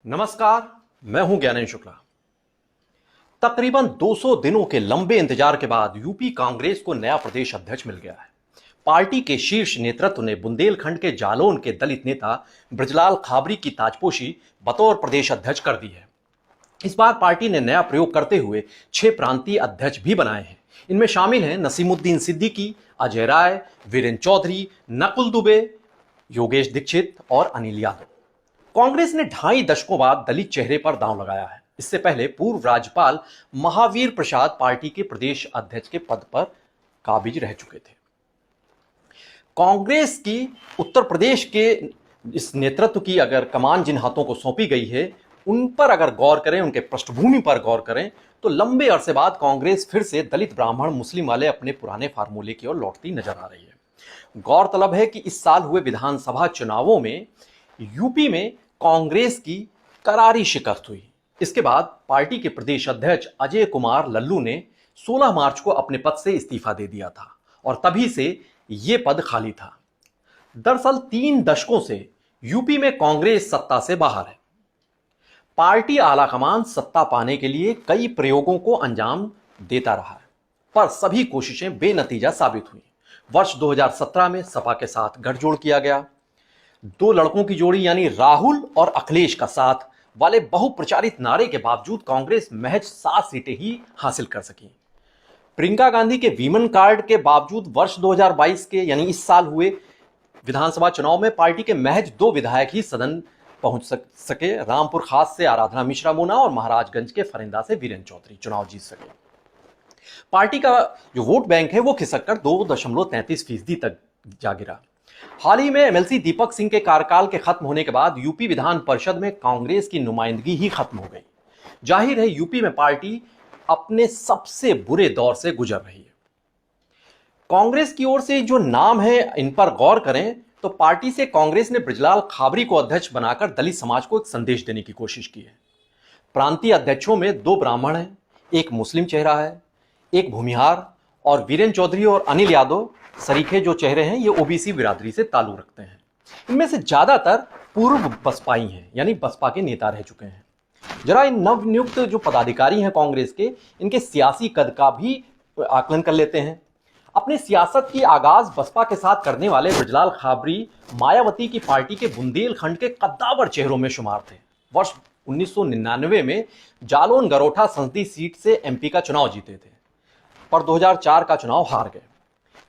नमस्कार, मैं हूं ज्ञानेंद्र शुक्ला। तकरीबन 200 दिनों के लंबे इंतजार के बाद यूपी कांग्रेस को नया प्रदेश अध्यक्ष मिल गया है। पार्टी के शीर्ष नेतृत्व ने बुंदेलखंड के जालौन के दलित नेता ब्रजलाल खाबरी की ताजपोशी बतौर प्रदेश अध्यक्ष कर दी है। इस बार पार्टी ने नया प्रयोग करते हुए 6 प्रांतीय अध्यक्ष भी बनाए हैं। इनमें शामिल हैं नसीमुद्दीन सिद्दीकी, अजय राय, वीरेंद्र चौधरी, नकुल दुबे, योगेश दीक्षित और अनिल यादव। कांग्रेस ने 2.5 दशकों बाद दलित चेहरे पर दांव लगाया है। इससे पहले पूर्व राज्यपाल महावीर प्रसाद पार्टी के प्रदेश अध्यक्ष के पद पर काबिज रह चुके थे। कांग्रेस की उत्तर प्रदेश के इस नेतृत्व की अगर कमान जिन हाथों को सौंपी गई है, उन पर अगर गौर करें, उनके पृष्ठभूमि पर गौर करें, तो लंबे अरसे बाद कांग्रेस फिर से दलित ब्राह्मण मुस्लिम वाले अपने पुराने फार्मूले की ओर लौटती नजर आ रही है। गौरतलब है कि इस साल हुए विधानसभा चुनावों में यूपी में कांग्रेस की करारी शिकस्त हुई। इसके बाद पार्टी के प्रदेश अध्यक्ष अजय कुमार लल्लू ने 16 मार्च को अपने पद से इस्तीफा दे दिया था और तभी से यह पद खाली था। दरअसल 3 दशकों से यूपी में कांग्रेस सत्ता से बाहर है। पार्टी आलाकमान सत्ता पाने के लिए कई प्रयोगों को अंजाम देता रहा है, पर सभी कोशिशें बेनतीजा साबित हुई। वर्ष 2017 में सपा के साथ गठजोड़ किया गया। 2 लड़कों की जोड़ी यानी राहुल और अखिलेश का साथ वाले बहुप्रचारित नारे के बावजूद कांग्रेस महज 7 सीटें ही हासिल कर सकी। प्रियंका गांधी के वीमन कार्ड के बावजूद वर्ष 2022 के यानी इस साल हुए विधानसभा चुनाव में पार्टी के महज 2 विधायक ही सदन पहुंच सके। रामपुर खास से आराधना मिश्रा मोना और महाराजगंज के फरिंदा से वीरेंद्र चौधरी चुनाव जीत सके। पार्टी का जो वोट बैंक है वो खिसककर 2.33% तक जा गिरा। हाल ही में एमएलसी दीपक सिंह के कार्यकाल के खत्म होने के बाद यूपी विधान परिषद में कांग्रेस की नुमाइंदगी ही खत्म हो गई। जाहिर है यूपी में पार्टी अपने सबसे बुरे दौर से गुजर रही है। कांग्रेस की ओर से जो नाम है, इन पर गौर करें तो पार्टी से कांग्रेस ने ब्रजलाल खाबरी को अध्यक्ष बनाकर दलित समाज को एक संदेश देने की कोशिश की है। प्रांतीय अध्यक्षों में 2 ब्राह्मण हैं, एक मुस्लिम चेहरा है, एक भूमिहार, और वीरेंद्र चौधरी और अनिल यादव सरीखे जो चेहरे हैं ये ओबीसी बिरादरी से ताल्लुक रखते हैं। इनमें से ज्यादातर पूर्व बसपाई हैं, यानी बसपा के नेता रह चुके हैं। जरा इन नवनियुक्त जो पदाधिकारी हैं कांग्रेस के, इनके सियासी कद का भी आकलन कर लेते हैं। अपने सियासत की आगाज बसपा के साथ करने वाले ब्रजलाल खाबरी मायावती की पार्टी के बुंदेलखंड के कद्दावर चेहरों में शुमार थे। वर्ष 1999 में जालौन गरोठा संसदीय सीट से एमपी का चुनाव जीते थे, पर 2004 का चुनाव हार गए।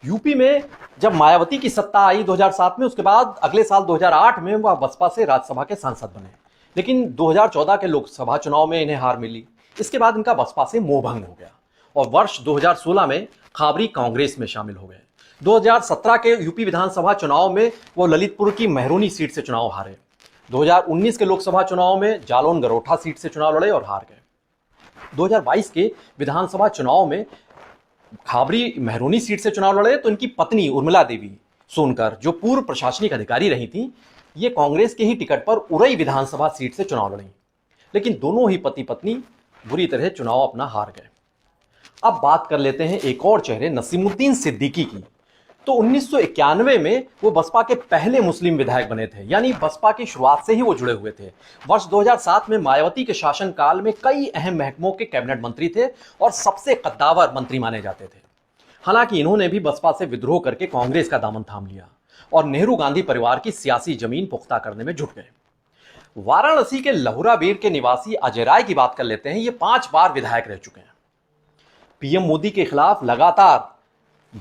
यूपी में जब मायावती की सत्ता आई 2007 में, उसके बाद अगले साल 2008 में वह बसपा से राज्यसभा के सांसद बने, लेकिन 2014 के लोकसभा चुनाव में इन्हें हार मिली। इसके बाद इनका बसपा से मोहभंग हो गया और वर्ष 2016 में खाबरी कांग्रेस में शामिल हो गए। 2017 के यूपी विधानसभा चुनाव में वो ललितपुर की मेहरोनी सीट से चुनाव हारे। 2019 के लोकसभा चुनाव में जालौन गरोठा सीट से चुनाव लड़े और हार गए। 2022 के विधानसभा चुनाव में खाबरी मेहरोनी सीट से चुनाव लड़े तो इनकी पत्नी उर्मिला देवी सोनकर, जो पूर्व प्रशासनिक अधिकारी रही थी, ये कांग्रेस के ही टिकट पर उरई विधानसभा सीट से चुनाव लड़ी, लेकिन दोनों ही पति पत्नी बुरी तरह चुनाव अपना हार गए। अब बात कर लेते हैं एक और चेहरे नसीमुद्दीन सिद्दीकी की। तो 1991 में वो बसपा के पहले मुस्लिम विधायक बने थे, यानी बसपा की शुरुआत से ही वो जुड़े हुए थे। वर्ष 2007 में मायावती के शासनकाल में कई अहम महकमों के कैबिनेट मंत्री थे और सबसे कद्दावर मंत्री माने जाते थे। हालांकि इन्होंने भी बसपा से विद्रोह करके कांग्रेस का दामन थाम लिया और नेहरू गांधी परिवार की सियासी जमीन पुख्ता करने में जुट गए। वाराणसी के लहुराबीर के निवासी अजय राय की बात कर लेते हैं। ये 5 बार विधायक रह चुके हैं। पीएम मोदी के खिलाफ लगातार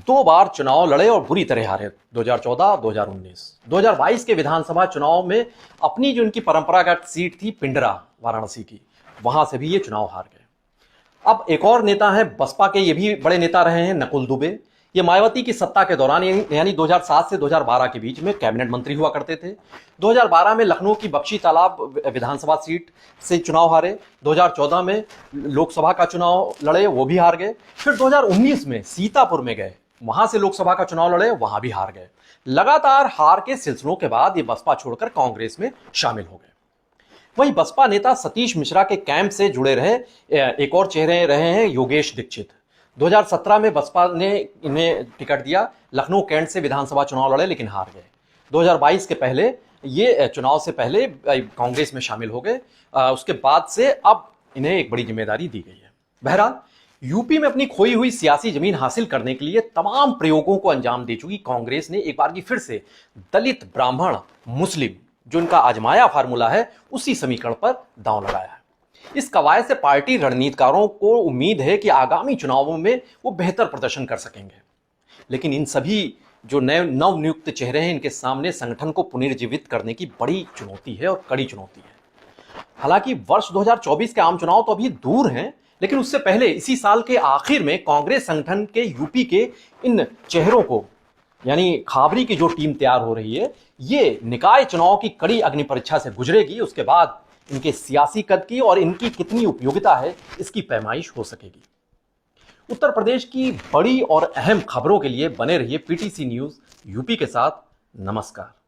2 बार चुनाव लड़े और बुरी तरह हारे, 2014, 2019। 2022 के विधानसभा चुनाव में अपनी जो इनकी परंपरागत सीट थी पिंडरा वाराणसी की, वहां से भी ये चुनाव हार गए। अब एक और नेता है बसपा के, ये भी बड़े नेता रहे हैं, नकुल दुबे। ये मायावती की सत्ता के दौरान यानी 2007 से 2012 के बीच में कैबिनेट मंत्री हुआ करते थे। 2012 में लखनऊ की बख्शी तालाब विधानसभा सीट से चुनाव हारे। 2014 में लोकसभा का चुनाव लड़े, वो भी हार गए। फिर 2019 में सीतापुर में गए, वहां से लोकसभा का चुनाव लड़े, वहां भी हार गए। लगातार हार के सिलसिलों के बाद ये बसपा छोड़कर कांग्रेस में शामिल हो गए। वहीं बसपा नेता सतीश मिश्रा के कैंप से जुड़े रहे एक और चेहरे रहे हैं योगेश दीक्षित। 2017 में बसपा ने इन्हें टिकट दिया, लखनऊ कैंट से विधानसभा चुनाव लड़े लेकिन हार गए। 2022 के पहले ये चुनाव से पहले कांग्रेस में शामिल हो गए। उसके बाद से अब इन्हें एक बड़ी जिम्मेदारी दी गई है। बहरहाल यूपी में अपनी खोई हुई सियासी जमीन हासिल करने के लिए तमाम प्रयोगों को अंजाम दे चुकी कांग्रेस ने एक बार की फिर से दलित, ब्राह्मण, मुस्लिम जो इनका आजमाया फार्मूला है उसी समीकरण पर दांव लगाया है। इस कवायद से पार्टी रणनीतिकारों को उम्मीद है कि आगामी चुनावों में वो बेहतर प्रदर्शन कर सकेंगे। लेकिन इन सभी जो नए नवनियुक्त चेहरे हैं, इनके सामने संगठन को पुनर्जीवित करने की बड़ी चुनौती है और कड़ी चुनौती है। हालांकि वर्ष 2024 के आम चुनाव तो अभी दूर हैं, लेकिन उससे पहले इसी साल के आखिर में कांग्रेस संगठन के यूपी के इन चेहरों को, यानी खाबरी की जो टीम तैयार हो रही है, ये निकाय चुनाव की कड़ी अग्नि परीक्षा से गुजरेगी। उसके बाद इनके सियासी कद की और इनकी कितनी उपयोगिता है, इसकी पैमाइश हो सकेगी। उत्तर प्रदेश की बड़ी और अहम खबरों के लिए बने रहिए पीटीसी न्यूज यूपी के साथ। नमस्कार।